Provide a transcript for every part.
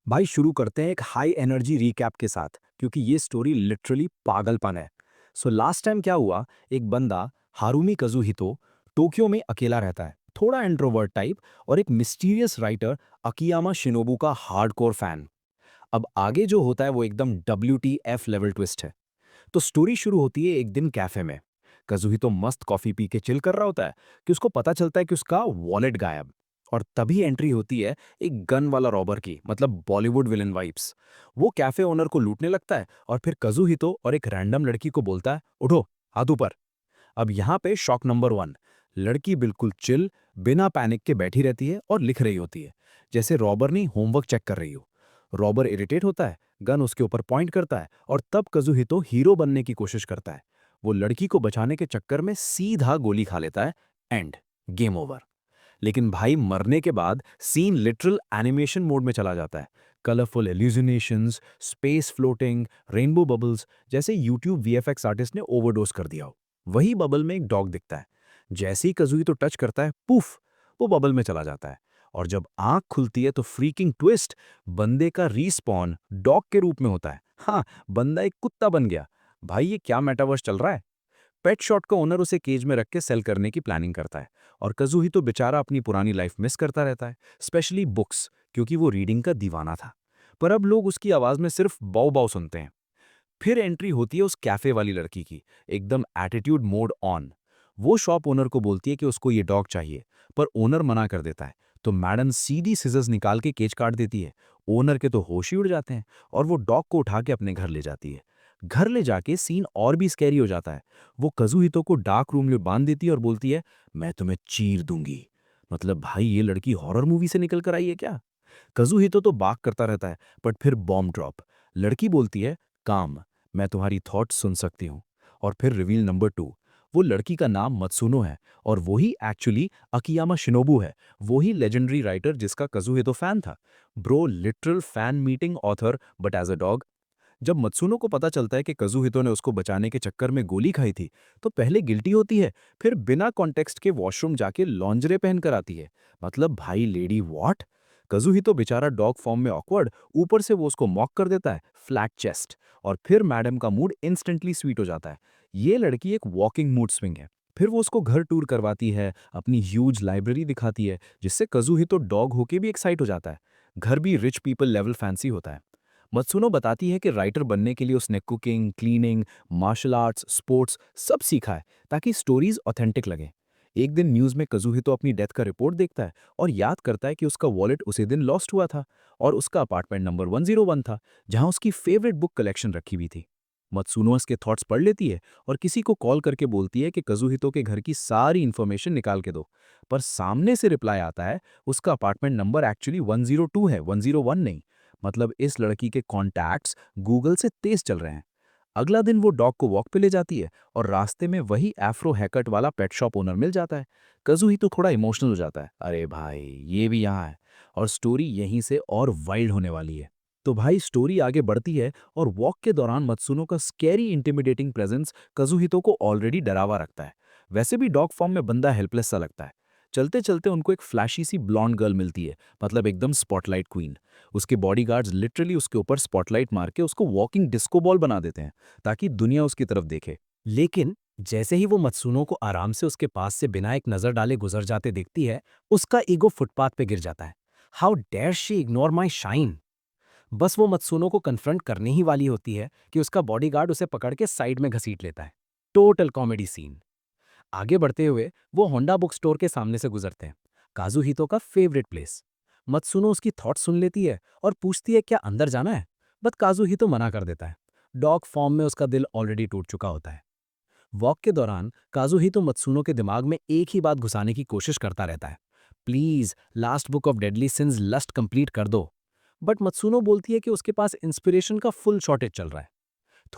भाई शुरू करते हैं एक हाई एनर्जी रीकैप के साथ क्योंकि ये स्टोरी लिटरली पागलपन है। सो लास्ट टाइम क्या हुआ, एक बंदा हारुमी कजुहितो टोक्यो में अकेला रहता है, थोड़ा इंट्रोवर्ट टाइप, और एक मिस्टीरियस राइटर अकियामा शिनोबू का हार्डकोर फैन। अब आगे जो होता है वो एकदम WTF लेवल ट्विस्ट है। तो स्टोरी शुरू होती है एक दिन कैफे में। कजुहितो मस्त कॉफी पी के चिल कर रहा होता है कि उसको पता चलता है कि उसका वॉलेट गायब। और तभी एंट्री होती है एक गन वाला रॉबर की, मतलब बॉलीवुड विलन वाइब्स। वो कैफे ओनर को लूटने लगता है और फिर कजुहितो और एक रैंडम लड़की को बोलता है, उठो, हाथ ऊपर। अब यहाँ पे शॉक नंबर 1। लड़की बिल्कुल चिल, बिना पैनिक के बैठी रहती है और लिख रही होती है, जैसे रॉबर नहीं होमवर्क चेक कर रही हो। रॉबर इरिटेट होता है, गन उसके ऊपर पॉइंट करता है और तब कजुहितो हीरो बनने की कोशिश करता है। वो लड़की को बचाने के चक्कर में सीधा गोली खा लेता है। And, game over. लेकिन भाई मरने के बाद सीन लिटरल एनिमेशन मोड में चला जाता है। Colourful hallucinations, space floating, rainbow bubbles, जैसे यूट्यूब VFX आर्टिस्ट ने ओवरडोज कर दिया हो। वही बबल में एक डॉग दिखता है। जैसे ही कजुई तो टच करता है, पुफ, वो बबल में चला जाता है। और जब आंख खुलती है तो फ्रीकिंग ट्विस्ट, बंदे का रीस्पॉन डॉग के रूप में होता है। हाँ, बंदा एक कुत्ता बन गया। भाई ये क्या मेटावर्स चल रहा है। पेट शॉट का ओनर उसे केज में रख के सेल करने की प्लानिंग करता है। और कजुही तो बेचारा अपनी पुरानी लाइफ मिस करता रहता है, स्पेशली बुक्स, क्योंकि वो रीडिंग का दीवाना था। पर अब लोग उसकी आवाज में सिर्फ बाउ बाउ सुनते हैं। फिर एंट्री होती है उस कैफे वाली लड़की की, एकदम एटीट्यूड मोड ऑन। वो शॉप ओनर को बोलती है कि उसको ये डॉग चाहिए, पर ओनर मना कर देता है। तो मैडम सीधी सिजर्स निकाल के केज काट देती है। ओनर के तो होश ही उड़ जाते हैं और वो डॉग को उठा के अपने घर ले जाती है। घर ले जाके सीन और भी स्कैरी हो जाता है। वो कजुहितो को डार्क रूम में बांध देती है और बोलती है, मैं तुम्हें चीर दूंगी। मतलब भाई ये लड़की हॉरर मूवी से निकल कर आई है क्या। कजुहितो तो बाक करता रहता है, बट फिर बॉम्ब ड्रॉप। लड़की बोलती है, काम, मैं तुम्हारी थॉट्स सुन सकती हूँ। और फिर रिवील नंबर 2। वो लड़की का नाम मत्सुनो है और वही एक्चुअली अकियामा शिनोबू है, वही लेजेंडरी राइटर जिसका कजुहितो फैन था। Bro, literal fan meeting author but as a dog. जब मत्सुनो को पता चलता है कि कजुहितो ने उसको बचाने के चक्कर में गोली खाई थी, तो पहले गिल्टी होती है, फिर बिना कॉन्टेक्स्ट के वॉशरूम जाके लॉन्जरे पहन कर आती है। मतलब भाई लेडी व्हाट। कजुहितो बेचारा डॉग फॉर्म में ऑकवर्ड, ऊपर से वो उसको मॉक कर देता है, फ्लैट चेस्ट। और फिर मैडम का मूड इंस्टेंटली स्वीट हो जाता है। ये लड़की एक वॉकिंग मूड स्विंग है। फिर वो उसको घर टूर करवाती है, अपनी ह्यूज लाइब्रेरी दिखाती है, जिससे कजुहितो डॉग होके भी एक्साइट हो जाता है। घर भी रिच पीपल लेवल फैंसी होता है। मत्सुनो बताती है कि राइटर बनने के लिए उसने cooking, cleaning, martial arts, sports सब सीखा है, ताकि स्टोरीज ऑथेंटिक लगें। एक दिन न्यूज़ में कजुहितो अपनी डेथ का रिपोर्ट देखता है और याद करता है कि उसका वॉलेट उसी दिन लॉस्ट हुआ था और उसका अपार्टमेंट नंबर 101 था, जहां उसकी फेवरेट बुक कलेक्शन रखी हुई थी। मत्सुनो इसके थॉट्स पढ़ लेती है और किसी को कॉल करके बोलती है कि कजुहितो के घर की सारी इन्फॉर्मेशन निकाल के दो। पर सामने से रिप्लाई आता है, उसका अपार्टमेंट नंबर एक्चुअली 102 है, 101 नहीं। मतलब इस लड़की के कॉन्टैक्ट्स गूगल से तेज चल रहे हैं। अगला दिन वो डॉग को वॉक पे ले जाती है और रास्ते में वही एफ्रो हैकट वाला पेट शॉप ओनर मिल जाता है। कजुही तो थोड़ा इमोशनल हो जाता है, अरे भाई ये भी यहाँ है। और स्टोरी यहीं से और वाइल्ड होने वाली है। तो भाई स्टोरी आगे बढ़ती है और वॉक के दौरान मत्सुनो का स्कैरी इंटिमिडेटिंग प्रेजेंस कजुहितो को ऑलरेडी डरावा रखता है। वैसे भी डॉग फॉर्म में बंदा हेल्पलेस सा लगता है। चलते चलते उनको एक फ्लैशी सी ब्लॉन्ड गर्ल मिलती है, मतलब एकदम स्पॉटलाइट क्वीन। उसके बॉडीगार्ड्स लिटरली उसके ऊपर स्पॉटलाइट मार के उसको वॉकिंग डिस्को बॉल बना देते हैं, ताकि दुनिया उसकी तरफ देखे। लेकिन जैसे ही वो मत्सुनो को आराम से उसके पास से बिना एक नजर डाले गुजर जाते देखती है, उसका ईगो फुटपाथ पे गिर जाता है। How dare she ignore my shine. बस वो मत्सुनो को कन्फ्रंट करने ही वाली होती है कि उसका बॉडीगार्ड उसे पकड़ के साइड में घसीट लेता है। Total comedy scene. आगे बढ़ते हुए वो होंडा बुक स्टोर के सामने से गुजरते हैं, काजुहितो का फेवरेट प्लेस। मत्सुनो उसकी थॉट सुन लेती है और पूछती है क्या अंदर जाना है, बट काजुहितो मना कर देता है। डॉग फॉर्म में उसका दिल ऑलरेडी टूट चुका होता है। वॉक के दौरान काजुहितो मत्सुनो के दिमाग में एक ही बात घुसाने की कोशिश करता रहता है, please last book of deadly sins lust complete कर दो। बट मत्सुनो बोलती है कि उसके पास इंस्पिरेशन का फुल शॉर्टेज चल रहा है।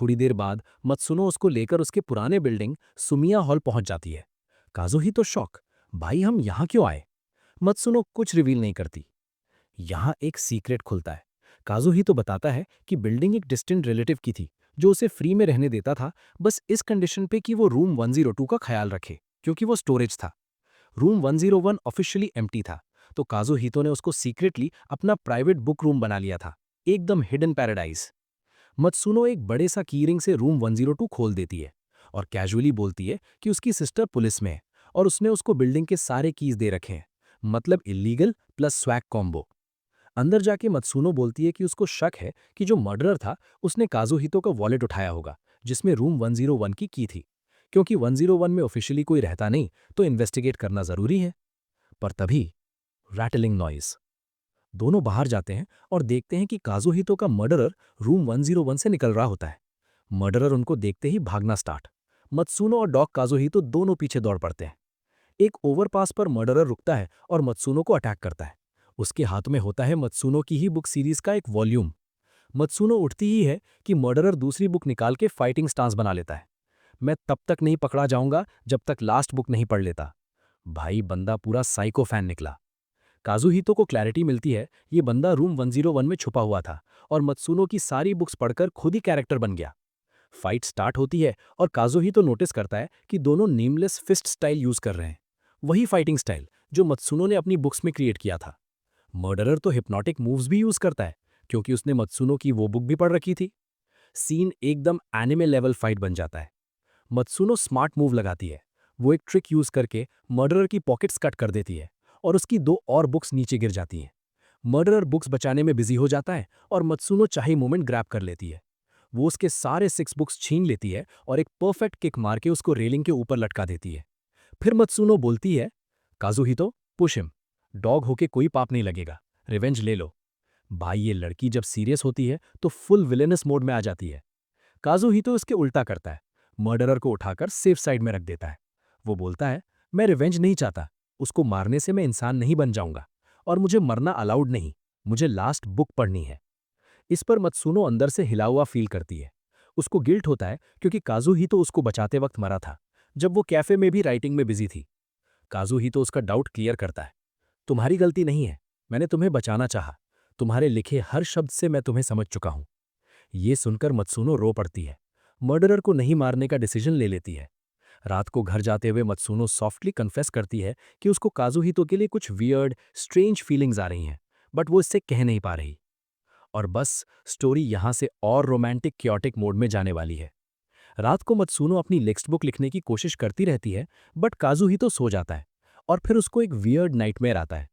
थोड़ी देर बाद मत्सुनो उसको लेकर उसके पुराने बिल्डिंग सुमिया हॉल पहुंच जाती है। काजुही तो शॉक, भाई हम यहाँ क्यों आए। मत्सुनो कुछ रिवील नहीं करती। यहाँ एक सीक्रेट खुलता है। काजुही तो बताता है कि बिल्डिंग एक डिस्टेंट रिलेटिव की थी, जो उसे फ्री में रहने देता था, बस इस कंडीशन पे कि वो रूम 102 का ख्याल रखे, क्योंकि वो स्टोरेज था। रूम 101 ऑफिशियली एम्प्टी था, तो काजुहितो ने उसको सीक्रेटली अपना प्राइवेट बुक रूम बना लिया था, एकदम हिडन पैराडाइज। मत्सुनो एक बड़े सा कीरिंग से रूम 102 खोल देती है और कैजुअली बोलती है कि उसकी सिस्टर पुलिस में है और उसने उसको बिल्डिंग के सारे कीज दे रखे हैं, मतलब इलीगल प्लस स्वैग कॉम्बो। अंदर जाके मत्सुनो बोलती है कि उसको शक है कि जो मर्डरर था उसने काजुहितो का वॉलेट उठाया होगा जिसमें रूम 101 की थी, क्योंकि 101 में ऑफिशियली कोई रहता नहीं तो इन्वेस्टिगेट करना जरूरी है। पर तभी रैटलिंग नॉइज। दोनों बाहर जाते हैं और देखते हैं कि काजुहितो का मर्डरर रूम 101 से निकल रहा होता है। मर्डरर उनको देखते ही भागना स्टार्ट। मत्सुनो और डॉग काजुहितो दोनों पीछे दौड़ पड़ते हैं। एक ओवरपास पर मर्डरर रुकता है और मत्सुनो को अटैक करता है। उसके हाथ में होता है मत्सुनो की ही बुक सीरीज का एक वॉल्यूम। मत्सुनो उठती ही है कि मर्डरर दूसरी बुक निकाल के फाइटिंग स्टांस बना लेता है। मैं तब तक नहीं पकड़ा जाऊंगा जब तक लास्ट बुक नहीं पढ़ लेता। भाई बंदा पूरा साइको फैन निकला। काजुहितो को क्लैरिटी मिलती है ये बंदा रूम 101 में छुपा हुआ था और मत्सुनो की सारी बुक्स पढ़कर खुद ही कैरेक्टर बन गया। फाइट स्टार्ट होती है और काजुहितो नोटिस करता है कि दोनों नेमलेस फिस्ट स्टाइल यूज कर रहे हैं, वही फाइटिंग स्टाइल जो मत्सुनो ने अपनी बुक्स में क्रिएट किया था। मर्डरर तो हिप्नोटिक मूव्स भी यूज करता है क्योंकि उसने मत्सुनो की वो बुक भी पढ़ रखी थी। सीन एकदम एनिमे लेवल फाइट बन जाता है। मत्सुनो स्मार्ट मूव लगाती है। वो एक ट्रिक यूज करके मर्डरर की पॉकेट्स कट कर देती है और उसकी दो और बुक्स नीचे गिर जाती हैं। मर्डरर बुक्स बचाने में बिजी हो जाता है और मत्सुनो चाहे मोमेंट ग्रैब कर लेती है। वो उसके सारे 6 बुक्स छीन लेती है और एक परफेक्ट किक मार के उसको रेलिंग के ऊपर लटका देती है। फिर मत्सुनो बोलती है, काजुहितो पुश हिम, डॉग होके कोई पाप नहीं लगेगा, रिवेंज ले लो। भाई ये लड़की जब सीरियस होती है तो फुल विलेनस मोड में आ जाती है। काजुहितो इसके उल्टा करता है, मर्डरर को उठाकर सेफ साइड में रख देता है। वो बोलता है, मैं रिवेंज नहीं चाहता, उसको मारने से मैं इंसान नहीं बन जाऊंगा और मुझे मरना अलाउड नहीं, मुझे लास्ट बुक पढ़नी है। इस पर मत्सुनो अंदर से हिला हुआ फील करती है। उसको गिल्ट होता है क्योंकि काजुहितो उसको बचाते वक्त मरा था, जब वो कैफे में भी राइटिंग में बिजी थी। काजुहितो उसका डाउट क्लियर करता है, तुम्हारी गलती नहीं है, मैंने तुम्हें बचाना चाहा, तुम्हारे लिखे हर शब्द से मैं तुम्हें समझ चुका हूं। ये सुनकर मत्सुनो रो पड़ती है। मर्डरर को नहीं मारने का डिसीजन ले लेती है। रात को घर जाते हुए मत्सुनो सॉफ्टली कन्फेस करती है कि उसको काजुहितो के लिए कुछ वियर्ड स्ट्रेंज फीलिंग्स आ रही हैं, बट वो इससे कह नहीं पा रही। और बस स्टोरी यहां से और रोमांटिक क्योटिक मोड में जाने वाली है। रात को मत्सुनो अपनी नेक्स्ट बुक लिखने की कोशिश करती रहती है, बट काजुहितो सो जाता है और फिर उसको एक वियर्ड नाइटमेयर आता है।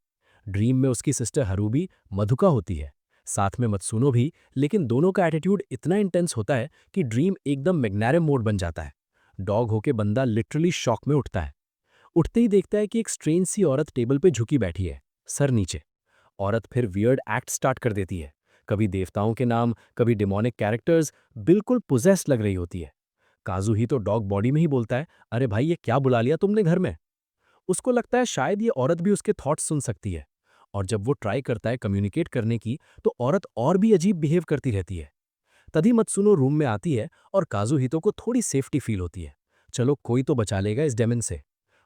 ड्रीम में उसकी सिस्टर हरुबी मधुका होती है, साथ में मत्सुनो भी, लेकिन दोनों का एटीट्यूड इतना इंटेंस होता है कि ड्रीम एकदम मैग्नेरम मोड बन जाता है। डॉग होके बंदा लिटरली शॉक में उठता है। उठते ही देखता है कि एक स्ट्रेंज सी औरत टेबल पे झुकी बैठी है, सर नीचे। औरत फिर वियर्ड एक्ट स्टार्ट कर देती है, कभी देवताओं के नाम, कभी डिमोनिक कैरेक्टर्स, बिल्कुल पोजेस्ड लग रही होती है। काजू ही तो डॉग बॉडी में ही बोलता है, अरे भाई ये क्या बुला लिया तुमने घर में। उसको लगता है शायद ये औरत भी उसके थॉट्स सुन सकती है, और जब वो ट्राई करता है कम्युनिकेट करने की तो औरत और भी अजीब बिहेव करती रहती है। तभी मत्सुनो रूम में आती है और काजुहितो को थोड़ी सेफ्टी फील होती है, चलो कोई तो बचा लेगा इस डेमन से।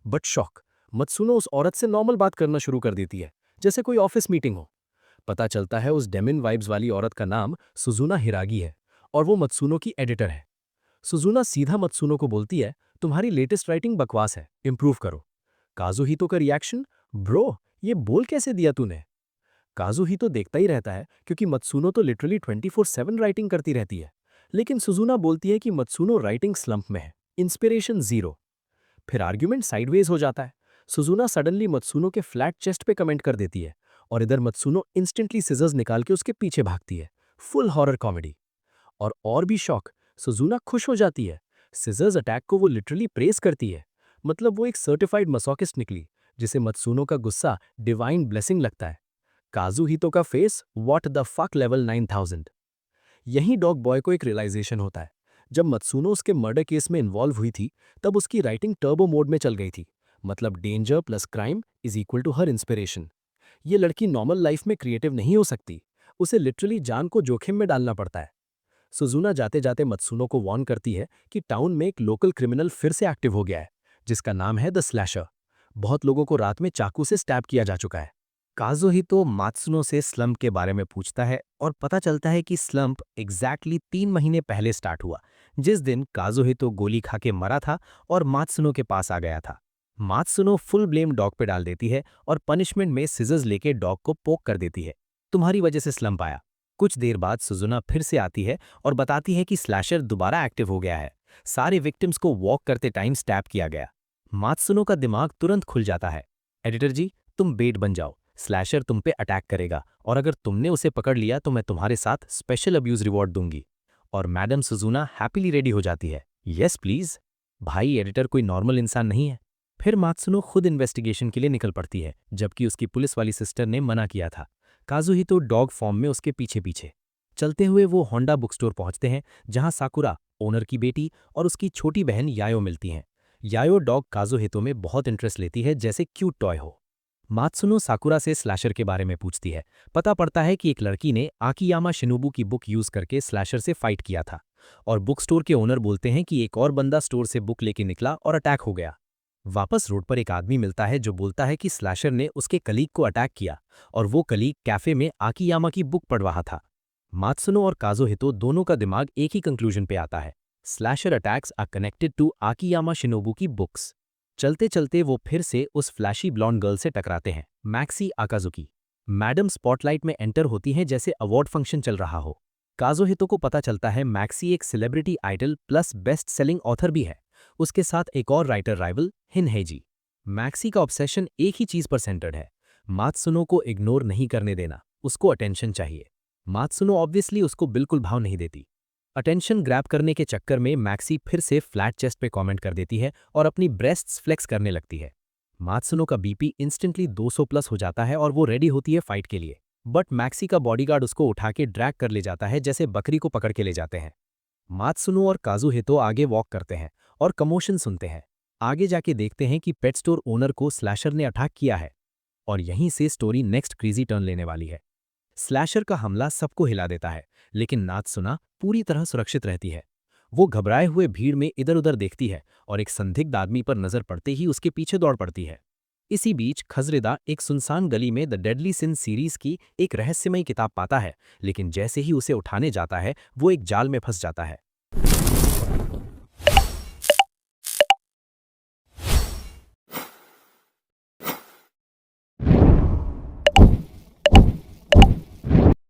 बट शॉक, मत्सुनो उस औरत से नॉर्मल बात करना शुरू कर देती है, जैसे कोई ऑफिस मीटिंग हो। पता चलता है उस डेमन वाइब्स वाली औरत का नाम सुजुना हिरागी है और वो मत्सुनो की एडिटर है। सुजुना सीधा मत्सुनो को बोलती है, तुम्हारी लेटेस्ट राइटिंग बकवास है, इंप्रूव करो। काजुहितो का रिएक्शन, ब्रो ये बोल कैसे दिया तूने। काजुहितो देखता ही रहता है क्योंकि मत्सुनो तो लिटरली 24/7 राइटिंग करती रहती है, लेकिन सुजुना बोलती है कि मत्सुनो राइटिंग स्लंप में है, इंस्पिरेशन जीरो। फिर आर्ग्यूमेंट साइडवेज हो जाता है। सुजुना सडनली मत्सुनो के फ्लैट चेस्ट पे कमेंट कर देती है और इधर मत्सुनो इंस्टेंटली सिजर्स निकाल के उसके पीछे भागती है। Full horror comedy. और भी शौक, सुजुना खुश हो जाती है। सिजर्स अटैक को वो लिटरली प्रेस करती है, मतलब वो एक सर्टिफाइड मसोकिस्ट निकली, जिसे मत्सुनो का गुस्सा डिवाइन ब्लेसिंग लगता है। काजुहितो का face what the fuck level 9000। यहीं डॉग बॉय को एक रियलाइजेशन होता है। जब मत्सुनो उसके मर्डर केस में इन्वॉल्व हुई थी तब उसकी राइटिंग टर्बो मोड में चल गई थी, मतलब danger plus crime is equal to her inspiration. ये लड़की नॉर्मल लाइफ में क्रिएटिव नहीं हो सकती, उसे लिटरली जान को जोखिम में डालना पड़ता है। सुजुना जाते जाते मत्सुनो को वार्न करती है कि टाउन में एक लोकल क्रिमिनल फिर से एक्टिव हो गया है, जिसका नाम है द स्लैशर। बहुत लोगों को रात में चाकू से स्टैब किया जा चुका है। काजुहितो मात्सुनो से स्लम्प के बारे में पूछता है और पता चलता है कि स्लम्प एग्जैक्टली 3 महीने पहले स्टार्ट हुआ, जिस दिन काजुहितो गोली खा के मरा था और मात्सुनो के पास आ गया था। मात्सुनो फुल ब्लेम डॉग पे डाल देती है और पनिशमेंट में सिजर्स लेके डॉग को पोक कर देती है। तुम्हारी वजह से स्लंप आया। कुछ देर बाद सुजुना फिर से आती है और बताती है कि स्लैशर दोबारा एक्टिव हो गया है। सारे विक्टिम्स को वॉक करते टाइम स्टैप किया गया। मात्सुनो का दिमाग तुरंत खुल जाता है। एडिटर जी, तुम बेट बन जाओ। स्लैशर तुम पे अटैक करेगा और अगर तुमने उसे पकड़ लिया तो मैं तुम्हारे साथ स्पेशल अब्यूज रिवॉर्ड दूंगी। और मैडम सुजुना हैप्पीली रेडी हो जाती है। Yes please. भाई, एडिटर कोई नॉर्मल इंसान नहीं है। फिर मात्सुनो खुद इन्वेस्टिगेशन के लिए निकल पड़ती है, जबकि उसकी पुलिस वाली सिस्टर ने मना किया था। काजुहितो डॉग फॉर्म में उसके पीछे पीछे चलते हुए वो होंडा बुक स्टोर पहुंचते हैं, जहां साकुरा, ओनर की बेटी, और उसकी छोटी बहन यायो मिलती हैं। यायो डॉग काजुहितो में बहुत इंटरेस्ट लेती है, जैसे क्यूट टॉय हो। मात्सुनो साकुरा से स्लैशर के बारे में पूछती है। पता पड़ता है कि एक लड़की ने आकियामा शिनोबू की बुक यूज करके स्लैशर से फाइट किया था, और बुक स्टोर के ओनर बोलते हैं कि एक और बंदा स्टोर से बुक लेके निकला और अटैक हो गया। वापस रोड पर एक आदमी मिलता है जो बोलता है कि स्लैशर ने उसके कलीग को अटैक किया और वो कलीग कैफे में आकियामा की बुक पढ़ रहा था। मात्सुनो और काजुहितो दोनों का दिमाग एक ही कंक्लूजन पे आता है। Slasher attacks are connected to Akiyama Shinobu की बुक्स। चलते चलते वो फिर से उस फ्लैशी ब्लॉन्ड गर्ल से टकराते हैं, मैक्सी आकाजुकी। मैडम स्पॉटलाइट में एंटर होती हैं जैसे अवार्ड फंक्शन चल रहा हो। काजुहितो को पता चलता है मैक्सी एक celebrity idol plus best selling author भी है। उसके साथ एक और राइटर राइवल हिनहेजी। मैक्सी का ऑब्सेशन एक ही चीज पर सेंटर्ड है, मात्सुनो को इग्नोर नहीं करने देना, उसको अटेंशन चाहिए। मात्सुनो ऑब्वियसली उसको बिल्कुल भाव नहीं देती। अटेंशन ग्रैब करने के चक्कर में मैक्सी फिर से फ्लैट चेस्ट पे कमेंट कर देती है और अपनी ब्रेस्ट्स फ्लेक्स करने लगती है। मात्सुनो का बीपी इंस्टेंटली 200 प्लस हो जाता है और वो रेडी होती है फाइट के लिए, बट मैक्सी का बॉडीगार्ड उसको उठा के ड्रैग कर ले जाता है जैसे बकरी को पकड़ के ले जाते हैं। मात्सुनो और काजुहितो आगे वॉक करते हैं और कमोशन सुनते हैं। आगे जाके देखते हैं कि पेट स्टोर ओनर को स्लैशर ने अटैक किया है, और यहीं से स्टोरी नेक्स्ट क्रेजी टर्न लेने वाली है। स्लैशर का हमला सबको हिला देता है, लेकिन नात्सुना पूरी तरह सुरक्षित रहती है। वो घबराए हुए भीड़ में इधर उधर देखती है और एक संदिग्ध आदमी पर नजर पड़ते ही उसके पीछे दौड़ पड़ती है। इसी बीच खजरेदा एक सुनसान गली में द डेडली सिन सीरीज की एक रहस्यमयी किताब पाता है, लेकिन जैसे ही उसे उठाने जाता है वो एक जाल में फंस जाता है।